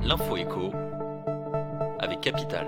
L'info écho avec Capital.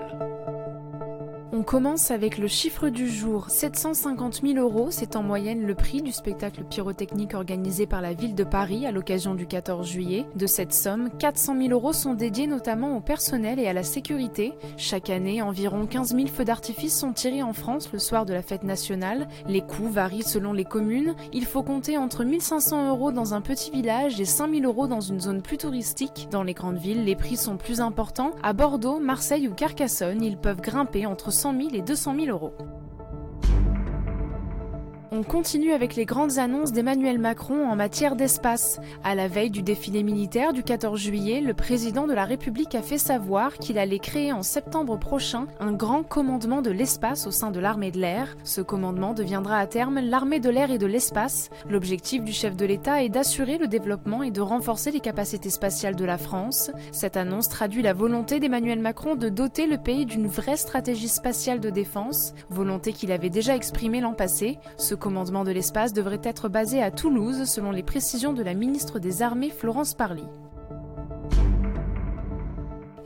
On commence avec le chiffre du jour, 750 000 €, c'est en moyenne le prix du spectacle pyrotechnique organisé par la ville de Paris à l'occasion du 14 juillet. De cette somme, 400 000 € sont dédiés notamment au personnel et à la sécurité. Chaque année, environ 15 000 feux d'artifice sont tirés en France le soir de la fête nationale. Les coûts varient selon les communes. Il faut compter entre 1 500 € dans un petit village et 5 000 € dans une zone plus touristique. Dans les grandes villes, les prix sont plus importants. À Bordeaux, Marseille ou Carcassonne, ils peuvent grimper entre 100 000 et 200 000 €. On continue avec les grandes annonces d'Emmanuel Macron en matière d'espace. À la veille du défilé militaire du 14 juillet, le président de la République a fait savoir qu'il allait créer en septembre prochain un grand commandement de l'espace au sein de l'armée de l'air. Ce commandement deviendra à terme l'armée de l'air et de l'espace. L'objectif du chef de l'État est d'assurer le développement et de renforcer les capacités spatiales de la France. Cette annonce traduit la volonté d'Emmanuel Macron de doter le pays d'une vraie stratégie spatiale de défense, volonté qu'il avait déjà exprimée l'an passé. Ce commandement de l'espace devrait être basé à Toulouse, selon les précisions de la ministre des Armées Florence Parly.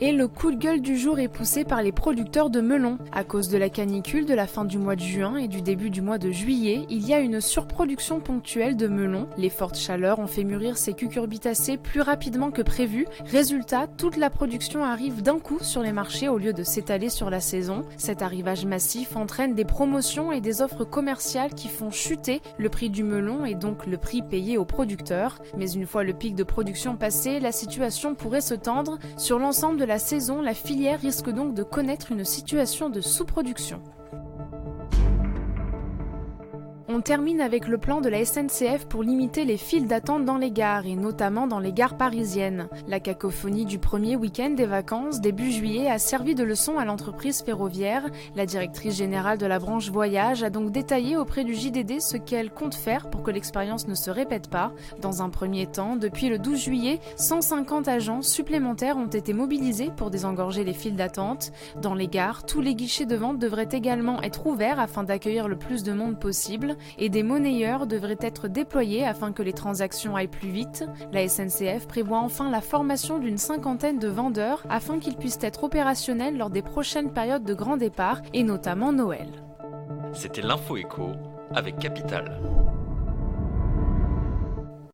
Et le coup de gueule du jour est poussé par les producteurs de melons. À cause de la canicule de la fin du mois de juin et du début du mois de juillet, il y a une surproduction ponctuelle de melons. Les fortes chaleurs ont fait mûrir ces cucurbitacées plus rapidement que prévu. Résultat, toute la production arrive d'un coup sur les marchés au lieu de s'étaler sur la saison. Cet arrivage massif entraîne des promotions et des offres commerciales qui font chuter le prix du melon et donc le prix payé aux producteurs. Mais une fois le pic de production passé, la situation pourrait se tendre. Sur l'ensemble de la saison, la filière risque donc de connaître une situation de sous-production. On termine avec le plan de la SNCF pour limiter les files d'attente dans les gares, et notamment dans les gares parisiennes. La cacophonie du premier week-end des vacances, début juillet, a servi de leçon à l'entreprise ferroviaire. La directrice générale de la branche voyage a donc détaillé auprès du JDD ce qu'elle compte faire pour que l'expérience ne se répète pas. Dans un premier temps, depuis le 12 juillet, 150 agents supplémentaires ont été mobilisés pour désengorger les files d'attente. Dans les gares, tous les guichets de vente devraient également être ouverts afin d'accueillir le plus de monde possible. Et des monnayeurs devraient être déployés afin que les transactions aillent plus vite. La SNCF prévoit enfin la formation d'une 50aine de vendeurs afin qu'ils puissent être opérationnels lors des prochaines périodes de grand départ et notamment Noël. C'était l'info écho avec Capital.